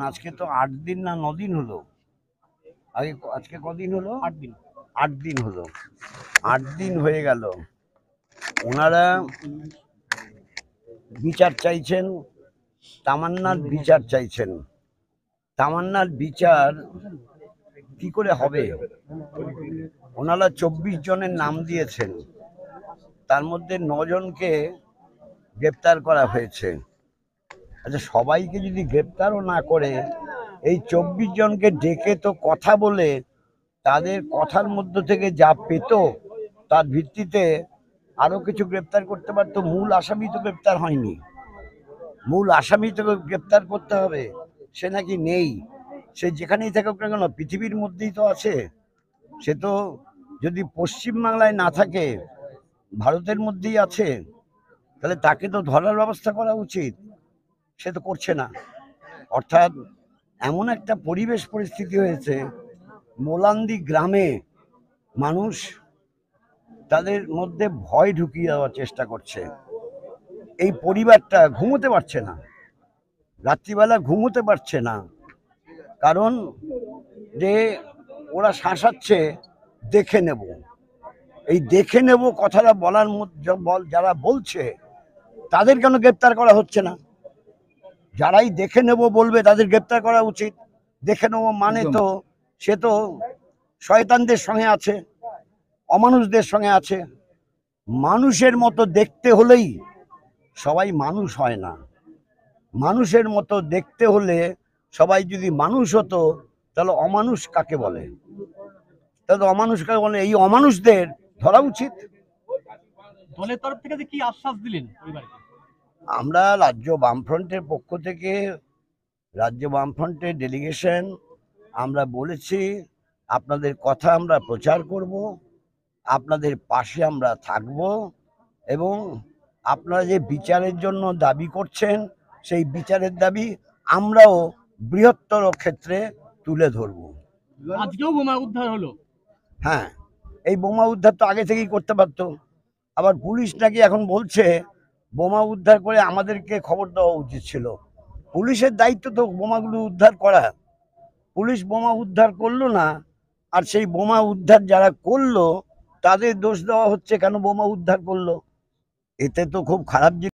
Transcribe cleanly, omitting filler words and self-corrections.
আজকে তো 8 দিন না 9 দিন হলো। আজকে কদিন হলো? 8 দিন। 8 দিন হলো। 8 দিন হয়ে গেল। ওনারা বিচার চাইছেন, তামান্নার বিচার চাইছেন। তামান্নার বিচার কি করে হবে? ওনারা 24 জনের নাম দিয়েছেন, তার মধ্যে 9 জনকে গ্রেপ্তার করা হয়েছে। আচ্ছা, সবাইকে যদি গ্রেপ্তারও না করে এই 24 জনকে ডেকে তো কথা বলে তাদের কথার মধ্য থেকে যা পেত তার ভিত্তিতে আরো কিছু গ্রেপ্তার করতে পারতো। মূল আসামি তো গ্রেপ্তার হয়নি, মূল আসামি তো গ্রেপ্তার করতে হবে। সে নাকি নেই, সে যেখানেই থাকুক না কেন পৃথিবীর মধ্যেই তো আছে। সে তো যদি পশ্চিমবাংলায় না থাকে, ভারতের মধ্যেই আছে, তাহলে তাকে তো ধরার ব্যবস্থা করা উচিত। সে তো করছে না। অর্থাৎ এমন একটা পরিবেশ পরিস্থিতি হয়েছে, মোলান্দি গ্রামে মানুষ তাদের মধ্যে ভয় ঢুকিয়ে দেওয়ার চেষ্টা করছে। এই পরিবারটা ঘুমোতে পারছে না, রাত্রিবেলা ঘুমোতে পারছে না। কারণ যে ওরা শাসাচ্ছে দেখে নেব, এই দেখে নেব কথাটা বলার যারা বলছে তাদের কেন গ্রেপ্তার করা হচ্ছে না? যারাই দেখে নেব বলবে তাদের গ্রেপ্তার করা উচিত। দেখে নেব মানে তো সে তো শয়তানদের সঙ্গে আছে, অমানুষদের সঙ্গে আছে। মানুষের মতো দেখতে হলেই সবাই মানুষ হয় না। মানুষের মতো দেখতে হলে সবাই যদি মানুষ হতো, তাহলে অমানুষ কাকে বলে? তাহলে অমানুষ কাকে বলে? এই অমানুষদের ধরা উচিত। দলের তরফ থেকে কি আশ্বাস দিলেন পরিবারকে? আমরা রাজ্য বামফ্রন্টের পক্ষ থেকে, রাজ্য বামফ্রন্টের ডেলিগেশন, আমরা বলেছি আপনাদের কথা আমরা প্রচার করব, আপনাদের পাশে আমরা থাকব, এবং আপনারা যে বিচারের জন্য দাবি করছেন সেই বিচারের দাবি আমরাও বৃহত্তর ক্ষেত্রে তুলে ধরব। আজকেও বোমা উদ্ধার হলো। হ্যাঁ, এই বোমা উদ্ধার তো আগে থেকেই করতে পারতো। আবার পুলিশ নাকি এখন বলছে বোমা উদ্ধার করে আমাদেরকে খবর দেওয়া উচিত ছিল। পুলিশের দায়িত্ব তো বোমাগুলো উদ্ধার করা। পুলিশ বোমা উদ্ধার করলো না, আর সেই বোমা উদ্ধার যারা করলো তাদের দোষ দেওয়া হচ্ছে কেন বোমা উদ্ধার করলো। এতে তো খুব খারাপ জিনিস।